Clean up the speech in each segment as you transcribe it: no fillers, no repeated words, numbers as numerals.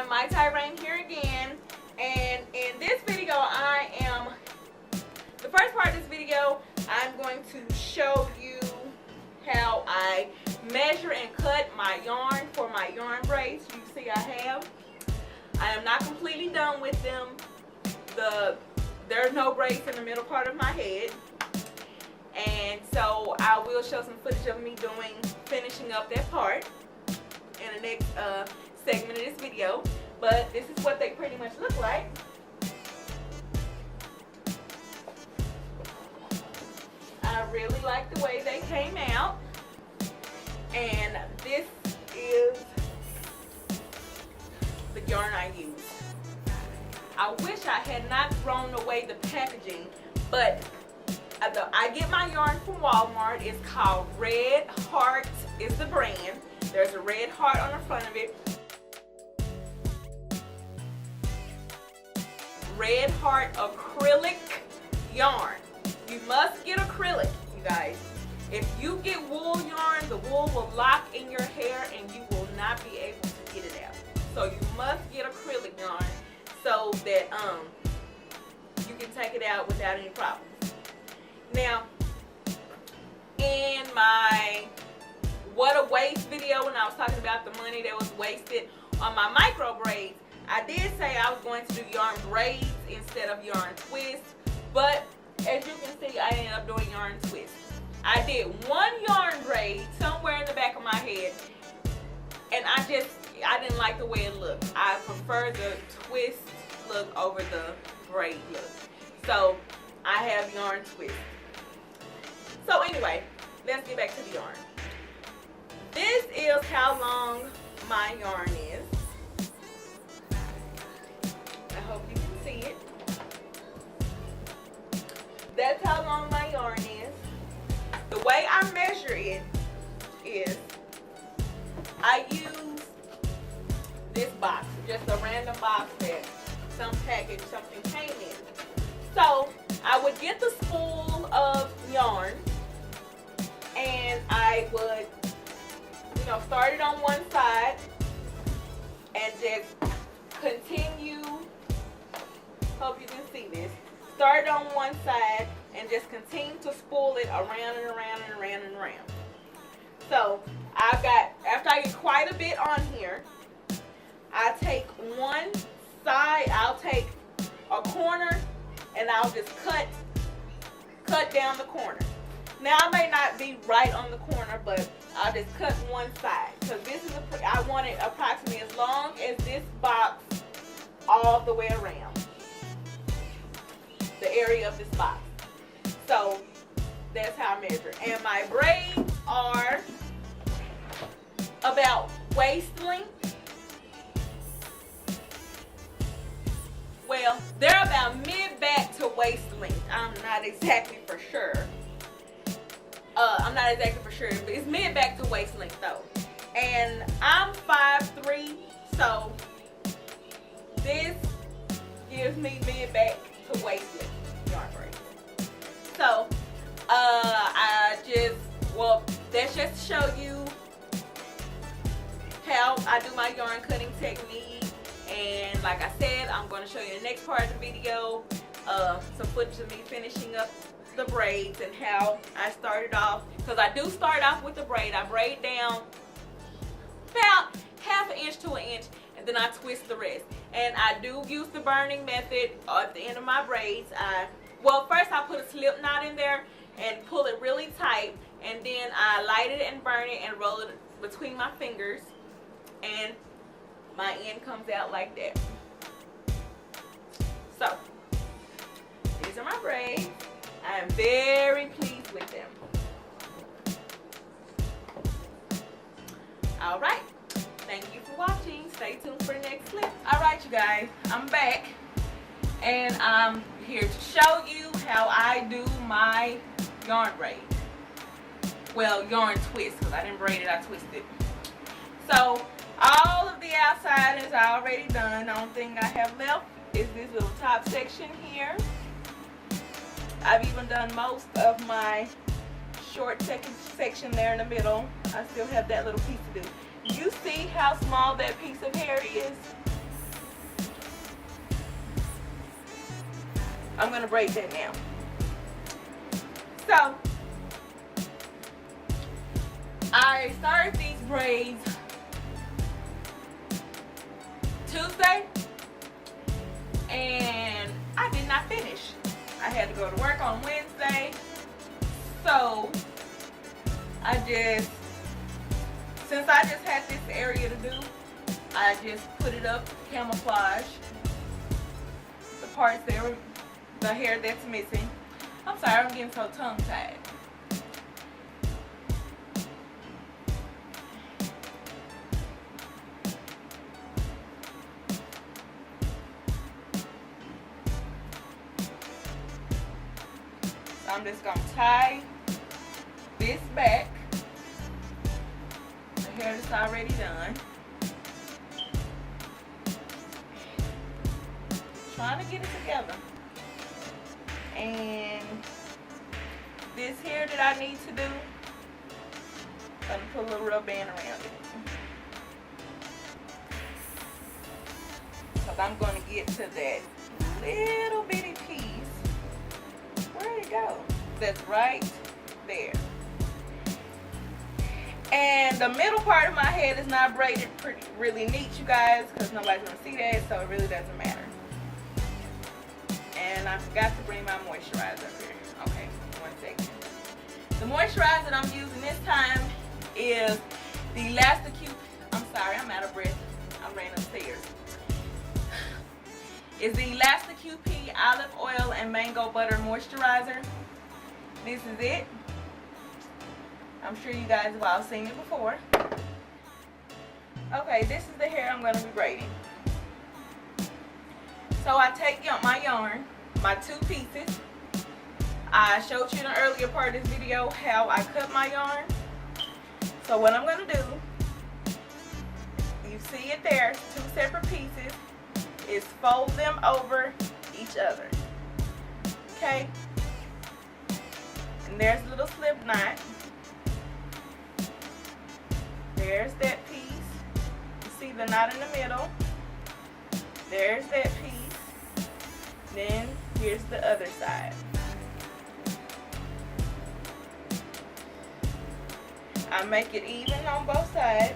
everyone, my Rain here again, and in this video the first part of this video, I'm going to show you how I measure and cut my yarn for my yarn braids. You see I am not completely done with them. There's no braids in the middle part of my head, and so I will show some footage of me finishing up that part in the next segment of this video. But this is what they pretty much look like. I really like the way they came out, and this is the yarn I use. I wish I had not thrown away the packaging, but I get my yarn from Walmart. It's called Red Heart is the brand. There's a red heart on the front of it. Red Heart acrylic yarn. You must get acrylic, you guys. If you get wool yarn, the wool will lock in your hair and you will not be able to get it out. So you must get acrylic yarn so that you can take it out without any problems. Now, in my what a waste video, when I was talking about the money that was wasted on my micro braids, I did say I was going to do yarn braids instead of yarn twists, but as you can see, I ended up doing yarn twists. I did one yarn braid somewhere in the back of my head, and I didn't like the way it looked. I prefer the twist look over the braid look. So I have yarn twist. So anyway, let's get back to the yarn. This is how long my yarn is. I hope you can see it. That's how long my yarn is. The way I measure it is I use this box, just a random box that something came in. So I would get the spool of yarn and I would start it on one side and just continue. Hope you can see this. Start it on one side and just continue to spool it around and around and around and around. So after I get quite a bit on here, I take one side, I'll take a corner and I'll just cut down the corner. Now I may not be right on the corner, but I'll just cut one side. So this is I want it approximately as long as this box all the way around the area of this box. So that's how I measure. And my braids are about waist length. Well, they're about mid-back to waist length. I'm not exactly for sure. But it's mid-back to waist length though. And I'm 5'3", so this gives me mid-back to waist length yarn braids. So that's just to show you how I do my yarn cutting technique. And like I said, I'm going to show you in the next part of the video some footage of me finishing up the braids and how I started off. Because I do start off with the braid. I braid down about ½ an inch to an inch, and then I twist the rest. And I do use the burning method at the end of my braids. First I put a slip knot in there and pull it really tight, and then I light it and burn it and roll it between my fingers, and my end comes out like that. So these are my braids. I am very pleased with them. Alright, thank you for watching. Stay tuned for the next clip. Alright you guys, I'm back and I'm here to show you how I do my yarn braid. Well, yarn twist, because I didn't braid it, I twisted. So all of the outside is already done. The only thing I have left is this little top section here. I've even done most of my short section there in the middle. I still have that little piece to do. You see how small that piece of hair is? I'm gonna braid that now. So I started these braids Tuesday and I did not finish. I had to go to work on Wednesday, so since I just had this area to do, I just put it up, camouflage the parts there, the hair that's missing. I'm sorry, I'm getting so tongue-tied. So I'm just gonna tie this back. The hair is already done. Trying to get it together. And this here that I need to do, I'm gonna put a little rubber band around it. Because I'm gonna get to that little bitty piece. Where'd it go? That's right there. And the middle part of my head is not braided really neat, you guys, because nobody's gonna see that, so it really doesn't matter. And I forgot to bring my moisturizer up here. Okay, 1 second. The moisturizer that I'm using this time is the Elasticube. I'm sorry, I'm out of breath. I ran upstairs. It's the Elasticube Olive Oil and Mango Butter Moisturizer. This is it. I'm sure you guys have all seen it before. Okay, this is the hair I'm going to be braiding. So I take my yarn, my 2 pieces. I showed you in the earlier part of this video how I cut my yarn. So what I'm going to do, you see it there, 2 separate pieces, is fold them over each other. Okay? And there's a little slip knot. There's that piece. You see the knot in the middle. There's that piece. Then here's the other side. I make it even on both sides.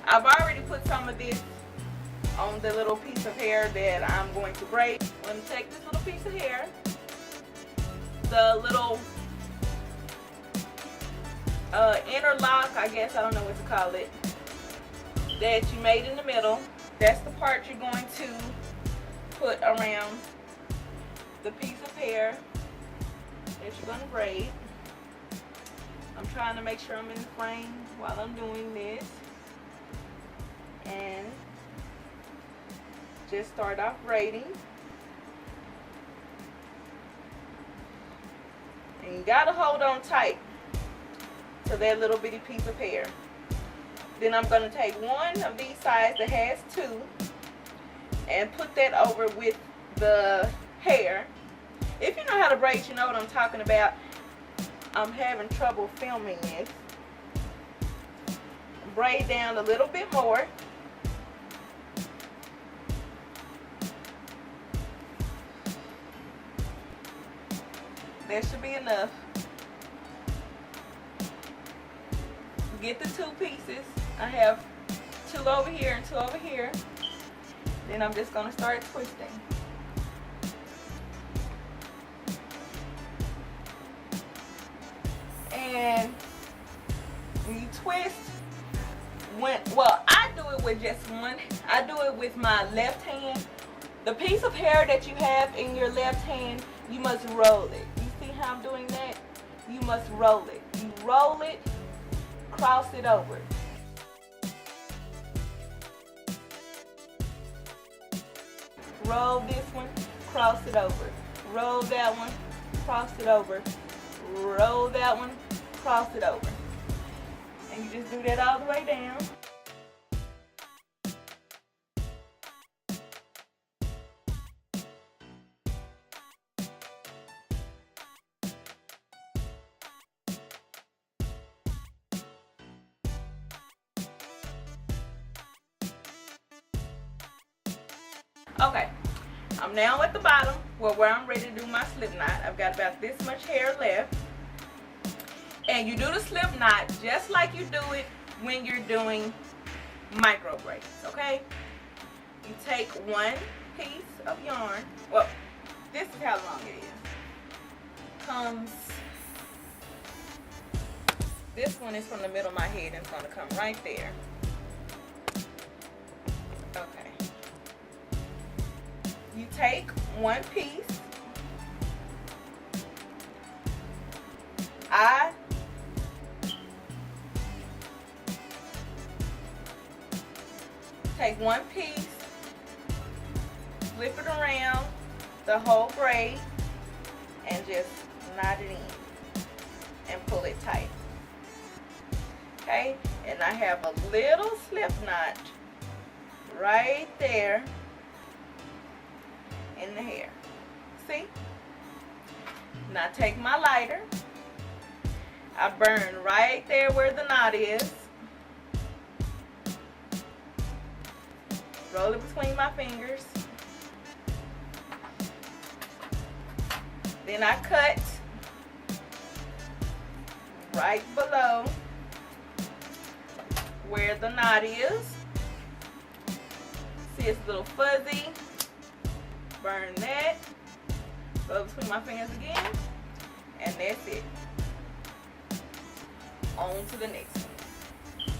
I've already put some of this on the little piece of hair that I'm going to braid. I'm going to take this little piece of hair, the little interlock, I guess, I don't know what to call it, that you made in the middle. That's the part you're going to put around the piece of hair that you're going to braid. I'm trying to make sure I'm in the frame while I'm doing this. And just start off braiding. And you gotta hold on tight to that little bitty piece of hair. Then I'm gonna take one of these sides that has 2 and put that over with the hair. If you know how to braid, you know what I'm talking about. I'm having trouble filming this. Braid down a little bit more. That should be enough. Get the 2 pieces. I have 2 over here and 2 over here. Then I'm just going to start twisting. And when you twist, I do it with just one. I do it with my left hand. The piece of hair that you have in your left hand, you must roll it. You see how I'm doing that? You must roll it. You roll it, cross it over. Roll this one, cross it over. Roll that one, cross it over. Roll that one, cross it over. And you just do that all the way down. Okay, I'm now at the bottom where I'm ready to do my slip knot. I've got about this much hair left. And you do the slip knot just like you do it when you're doing micro braids, okay? You take one piece of yarn. Well, this is how long it is. This one is from the middle of my head and it's going to come right there. Okay. You take one piece. I take one piece, flip it around the whole braid, and just knot it in and pull it tight. Okay, and I have a little slip knot right there in the hair. See? Now take my lighter. I burn right there where the knot is. Roll it between my fingers. Then I cut right below where the knot is. See, it's a little fuzzy. Burn that. Roll between my fingers again. And that's it. On to the next one.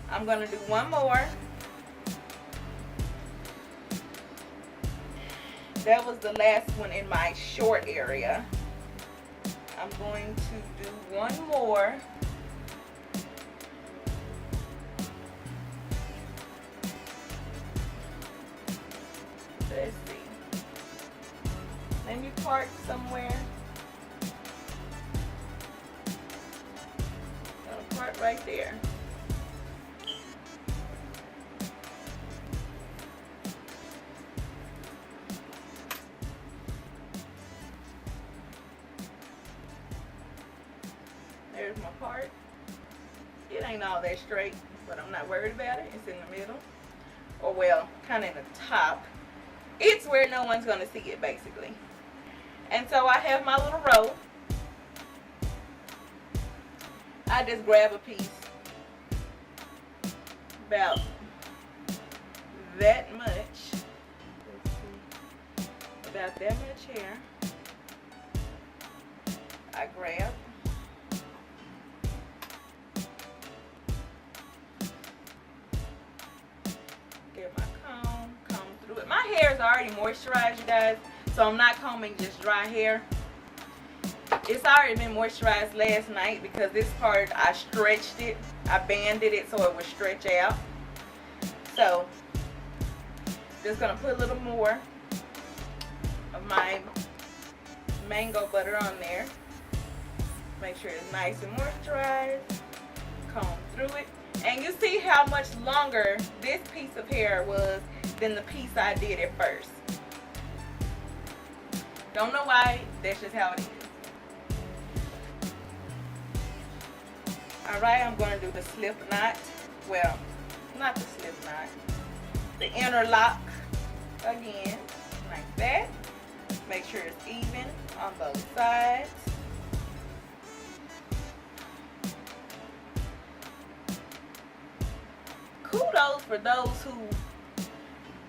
I'm going to do one more. That was the last one in my short area. I'm going to do one more. Let's see. Let me part somewhere. I'll part right there. There's my part. It ain't all that straight, but I'm not worried about it. It's in the middle. Or well, kind of in the top. It's where no one's going to see it, basically. And so I have my little row. I just grab a piece about that much. Let's see. About that much hair. I grab. My hair is already moisturized, you guys, so I'm not combing just dry hair. It's already been moisturized last night because this part I stretched it, I banded it so it would stretch out. So just gonna put a little more of my mango butter on there. Make sure it's nice and moisturized. Comb through it, and you see how much longer this piece of hair was than the piece I did at first. Don't know why, that's just how it is. Alright, I'm going to do the slip knot. Well, not the slip knot. The interlock again, like that. Make sure it's even on both sides. Kudos for those who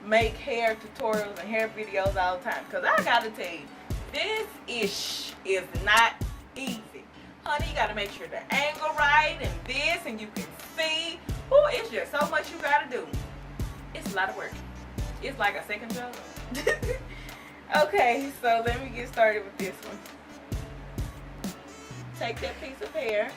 make hair tutorials and hair videos all the time, because I gotta tell you, this ish is not easy. Honey, you gotta make sure the angle right and this, and you can see. Oh, it's just so much you gotta do. It's a lot of work. It's like a second job. Okay, so let me get started with this one. Take that piece of hair.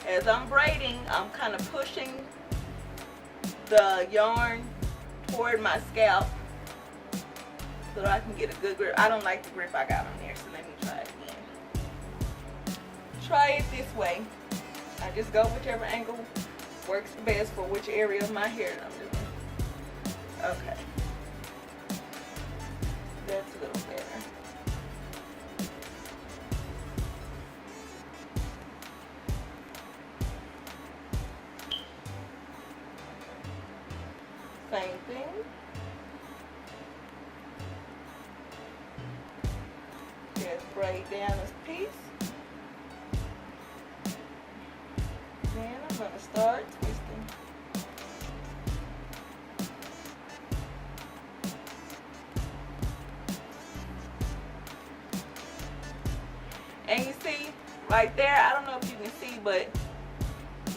As I'm braiding, I'm kind of pushing the yarn toward my scalp so that I can get a good grip. I don't like the grip I got on there, so let me try it again. Try it this way. I just go whichever angle works the best for which area of my hair I'm doing. Okay. That's a little better. Same thing. Just braid down this piece. Then I'm going to start twisting. And you see right there, I don't know if you can see, but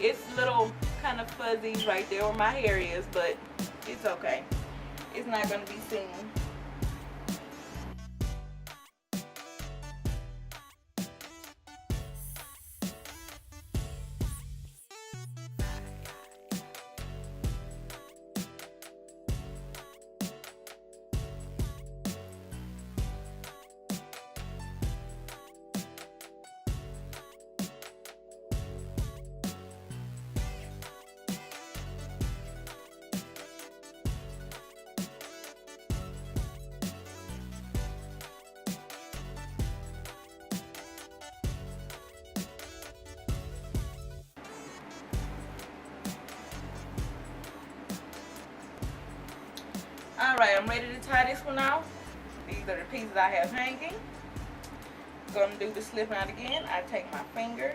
it's little kind of fuzzy right there where my hair is, but it's okay. It's not going to be seen. Alright, I'm ready to tie this one off. These are the pieces I have hanging. Gonna do the slip knot again. I take my finger,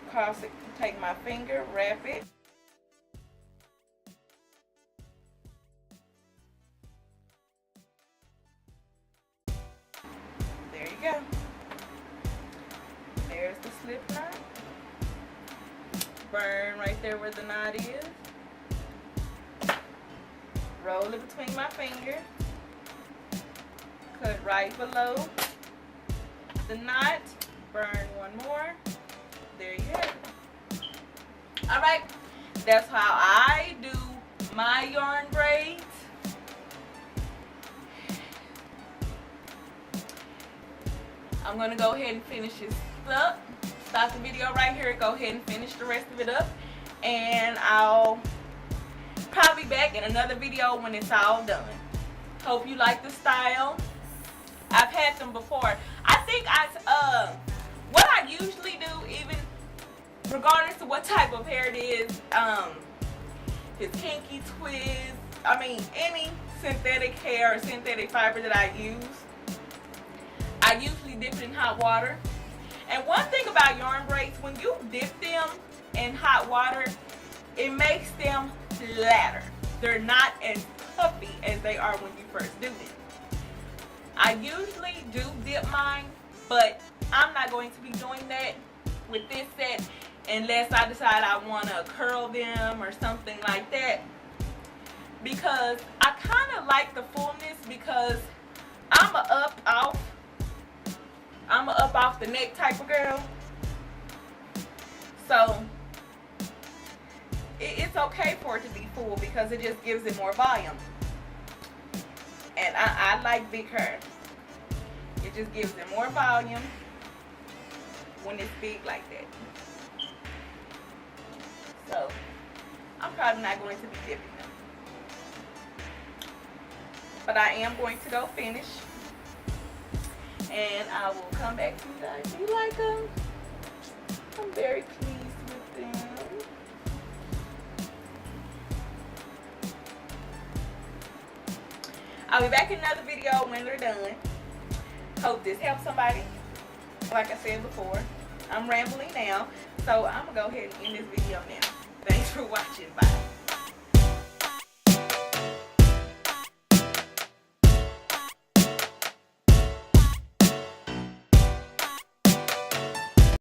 cross it, take my finger, wrap it. There you go. There's the slip knot. Burn right there where the knot is. Roll it between my fingers. Cut right below the knot. Burn one more. There you have it. Alright, that's how I do my yarn braids. I'm going to go ahead and finish this up. Stop the video right here. Go ahead and finish the rest of it up. And I'll probably back in another video when it's all done. Hope you like the style. I've had them before. I think what I usually do, even regardless of what type of hair it is, it's kinky twist, I mean any synthetic hair or synthetic fiber that I use, I usually dip it in hot water. And one thing about yarn braids, when you dip them in hot water, it makes them flatter. They're not as puffy as they are when you first do them. I usually do dip mine, but I'm not going to be doing that with this set unless I decide I want to curl them or something like that, because I kind of like the fullness, because I'm a up off the neck type of girl. So it's okay for it to be full because it just gives it more volume. And I like big hair. It just gives it more volume when it's big like that. So I'm probably not going to be dipping them. But I am going to go finish. And I will come back to you guys. Do you like them? I'm very pleased with them. I'll be back in another video when they're done. Hope this helps somebody. Like I said before, I'm rambling now. So I'm going to go ahead and end this video now. Thanks for watching. Bye.